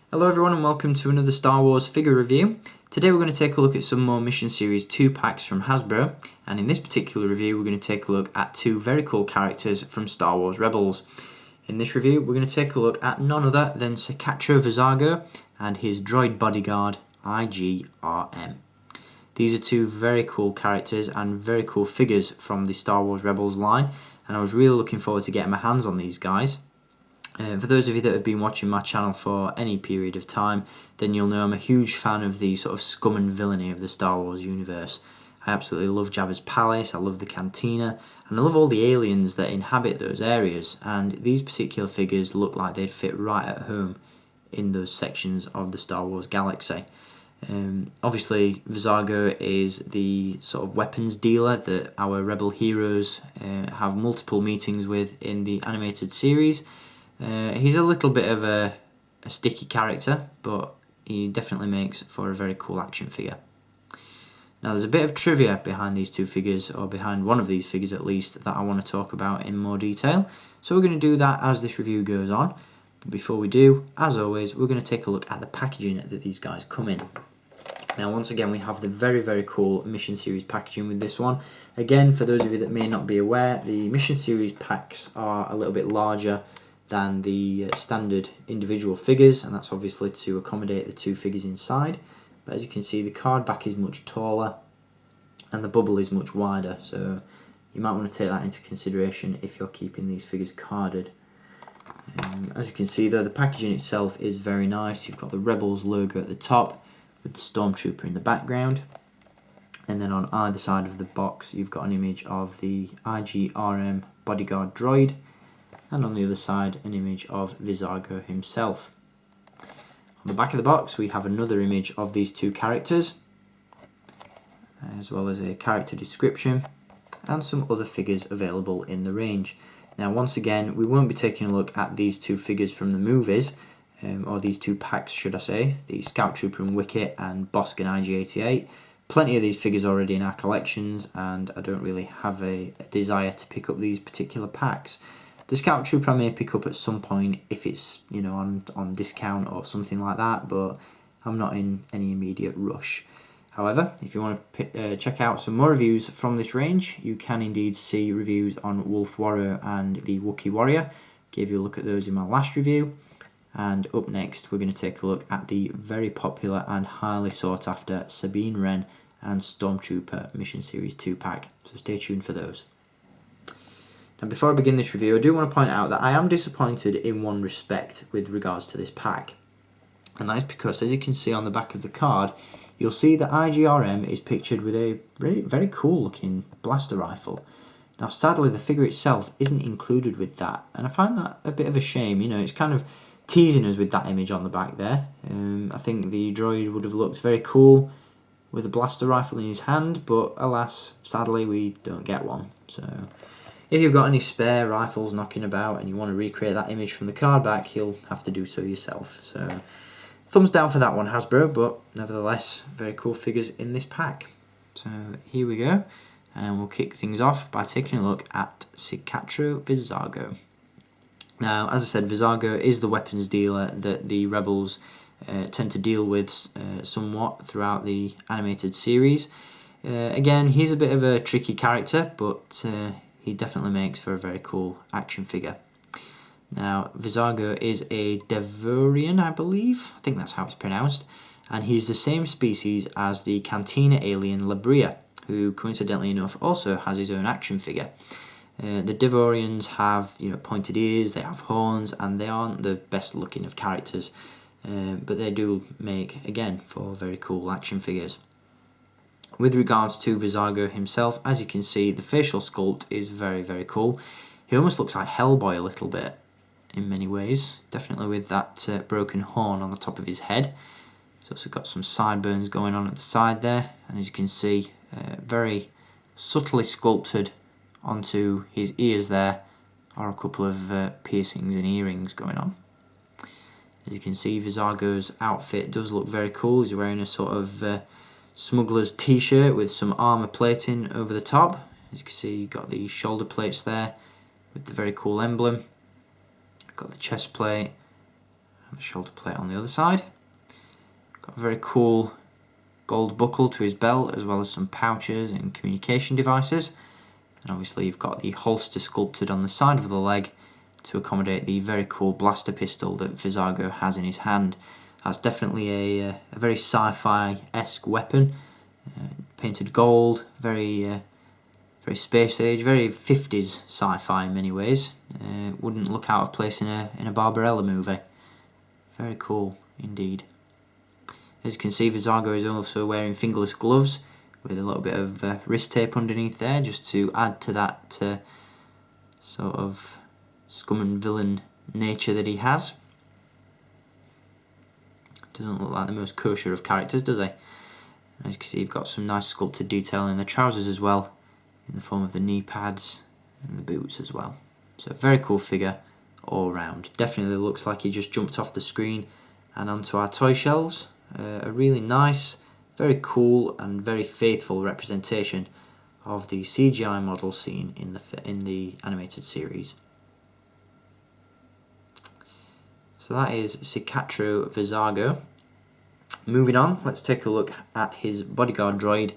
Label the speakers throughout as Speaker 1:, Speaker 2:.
Speaker 1: Hello everyone and welcome to another Star Wars figure review. Today we're going to take a look at some more Mission Series 2 packs from Hasbro, and in this particular review we're going to take a look at two very cool characters from Star Wars Rebels. In this review we're going to take a look at none other than Cikatro Vizago and his droid bodyguard IG-RM. These are two very cool characters and very cool figures from the Star Wars Rebels line, and I was really looking forward to getting my hands on these guys. For those of you that have been watching my channel for any period of time, then you'll know I'm a huge fan of the sort of scum and villainy of the Star Wars universe. I absolutely love Jabba's palace, I love the cantina, and I love all the aliens that inhabit those areas, and these particular figures look like they'd fit right at home in those sections of the Star Wars galaxy. Obviously Vizago is the sort of weapons dealer that our rebel heroes have multiple meetings with in the animated series. He's a little bit of a sticky character, but he definitely makes for a very cool action figure. Now there's a bit of trivia behind these two figures, or behind one of these figures at least, that I want to talk about in more detail. So we're going to do that as this review goes on. But before we do, as always, we're going to take a look at the packaging that these guys come in. Now once again we have the very cool Mission Series packaging with this one. Again, for those of you that may not be aware, the Mission Series packs are a little bit larger than the standard individual figures, and that's obviously to accommodate the two figures inside. But as you can see, the card back is much taller and the bubble is much wider, so you might want to take that into consideration if you're keeping these figures carded. As you can see though, the packaging itself is very nice. You've got the Rebels logo at the top with the Stormtrooper in the background, and then on either side of the box you've got an image of the IG-RM bodyguard droid, and on the other side an image of Vizago himself. On the back of the box we have another image of these two characters, as well as a character description and some other figures available in the range. Now once again, we won't be taking a look at these two figures from the movies, or these two packs should I say, the Scout Trooper and Wicket and Bossk and IG-88. Plenty of these figures already in our collections, and I don't really have a desire to pick up these particular packs. The Scout Trooper I may pick up at some point if it's, you know, on discount or something like that, but I'm not in any immediate rush. However, if you want to check out some more reviews from this range, you can indeed see reviews on Wolf Warrior and the Wookiee Warrior. Gave you a look at those in my last review. And up next, we're going to take a look at the very popular and highly sought after Sabine Wren and Stormtrooper Mission Series 2 pack. So stay tuned for those. Now before I begin this review, I do want to point out that I am disappointed in one respect with regards to this pack. And that is because, as you can see on the back of the card, you'll see that IG-RM is pictured with a very cool looking blaster rifle. Now sadly the figure itself isn't included with that, and I find that a bit of a shame. You know, it's kind of teasing us with that image on the back there. I think the droid would have looked very cool with a blaster rifle in his hand, but alas, sadly we don't get one. So if you've got any spare rifles knocking about and you want to recreate that image from the card back, you'll have to do so yourself. So thumbs down for that one, Hasbro, but nevertheless, very cool figures in this pack. So here we go, and we'll kick things off by taking a look at Cikatro Vizago. Now, as I said, Vizago is the weapons dealer that the Rebels tend to deal with somewhat throughout the animated series. Again, he's a bit of a tricky character, but he definitely makes for a very cool action figure. Now, Vizago is a Devorian, I believe. I think that's how it's pronounced. And he's the same species as the Cantina alien Labria, who coincidentally enough also has his own action figure. The Devorians have, you know, pointed ears, they have horns, and they aren't the best looking of characters. But they do make, again, for very cool action figures. With regards to Vizago himself, as you can see, the facial sculpt is very cool. He almost looks like Hellboy a little bit in many ways, definitely with that broken horn on the top of his head. He's also got some sideburns going on at the side there, and as you can see, very subtly sculpted onto his ears there are a couple of piercings and earrings going on. As you can see, Vizago's outfit does look very cool. He's wearing a sort of smuggler's t-shirt with some armour plating over the top. As you can see, you've got the shoulder plates there with the very cool emblem. Got the chest plate, And the shoulder plate on the other side. Got a very cool gold buckle to his belt, as well as some pouches and communication devices. And obviously you've got the holster sculpted on the side of the leg to accommodate the very cool blaster pistol that Vizago has in his hand. That's definitely a very sci-fi-esque weapon. Painted gold, very space age, very 50s sci-fi in many ways. Wouldn't look out of place in a Barbarella movie. Very cool indeed. As you can see, Vizago is also wearing fingerless gloves with a little bit of wrist tape underneath there, just to add to that sort of scum and villain nature that he has. Doesn't look like the most kosher of characters, does he? As you can see, you've got some nice sculpted detail in the trousers as well, in the form of the knee pads and the boots as well. So a very cool figure all round. Definitely looks like he just jumped off the screen and onto our toy shelves. A really nice, very cool and very faithful representation of the CGI model seen in the animated series. So that is Cikatro Vizago. Moving on, let's take a look at his bodyguard droid,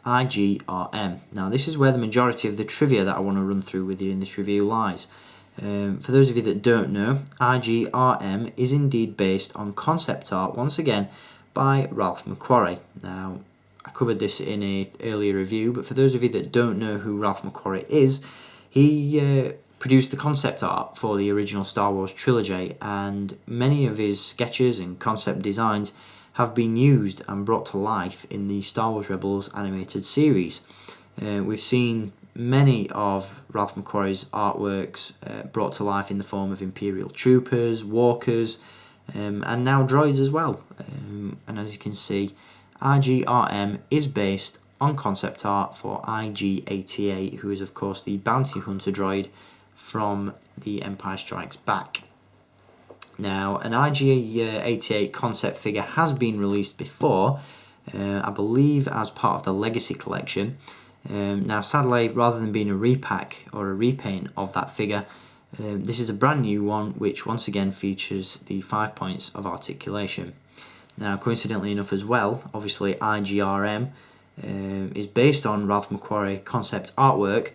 Speaker 1: IG-RM. Now this is where the majority of the trivia that I want to run through with you in this review lies. For those of you that don't know, IG-RM is indeed based on concept art, once again, by Ralph McQuarrie. Now, I covered this in an earlier review, but for those of you that don't know who Ralph McQuarrie is, he produced the concept art for the original Star Wars trilogy, and many of his sketches and concept designs have been used and brought to life in the Star Wars Rebels animated series. We've seen many of Ralph McQuarrie's artworks brought to life in the form of Imperial troopers, walkers, and now droids as well. And as you can see, IG-RM is based on concept art for IG-88, who is of course the bounty hunter droid from The Empire Strikes Back. Now, an IG-88 concept figure has been released before, I believe as part of the Legacy Collection. Now, sadly, rather than being a repack or a repaint of that figure, this is a brand new one, which once again features the 5 points of articulation. Now, coincidentally enough as well, obviously IG-RM is based on Ralph McQuarrie concept artwork,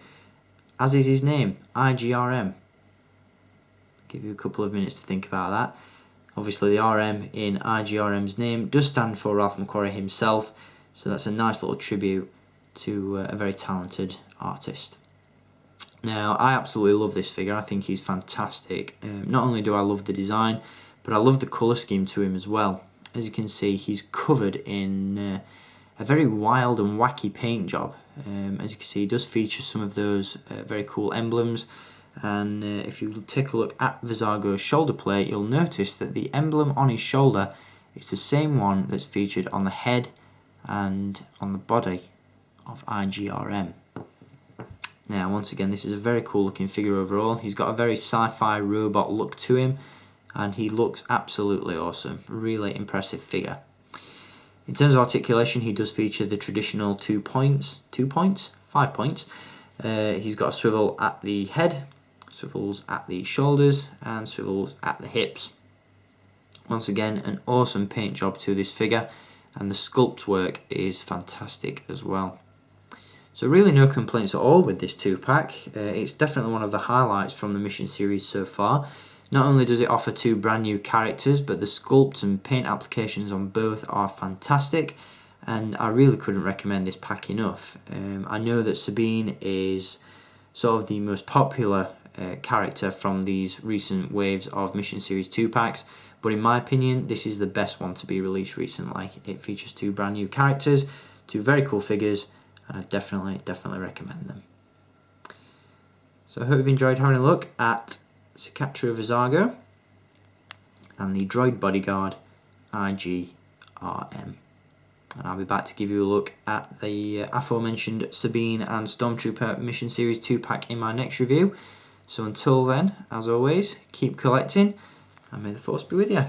Speaker 1: as is his name, IG-RM. Give you a couple of minutes to think about that. Obviously the RM in IG-RM's name does stand for Ralph McQuarrie himself, so that's a nice little tribute to a very talented artist. Now, I absolutely love this figure. I think he's fantastic. Not only do I love the design, but I love the colour scheme to him as well. As you can see, he's covered in a very wild and wacky paint job. As you can see, he does feature some of those very cool emblems. And if you take a look at Vizago's shoulder plate, you'll notice that the emblem on his shoulder is the same one that's featured on the head and on the body of IG-RM. Now, once again, this is a very cool looking figure overall. He's got a very sci-fi robot look to him, and he looks absolutely awesome. Really impressive figure. In terms of articulation, he does feature the traditional 5 points. He's got a swivel at the head, swivels at the shoulders, and swivels at the hips. Once again, an awesome paint job to this figure, and the sculpt work is fantastic as well. So really no complaints at all with this 2-pack. It's definitely one of the highlights from the mission series so far. Not only does it offer 2 brand new characters, but the sculpt and paint applications on both are fantastic, and I really couldn't recommend this pack enough. I know that Sabine is sort of the most popular character from these recent waves of Mission Series 2-packs, but in my opinion, this is the best one to be released recently. It features 2 brand new characters, 2 very cool figures, and I definitely recommend them. So I hope you've enjoyed having a look at Cikatro Vizago and the droid bodyguard IG-RM. And I'll be back to give you a look at the aforementioned Sabine and Stormtrooper Mission Series 2-pack in my next review. So until then, as always, keep collecting, and may the Force be with you.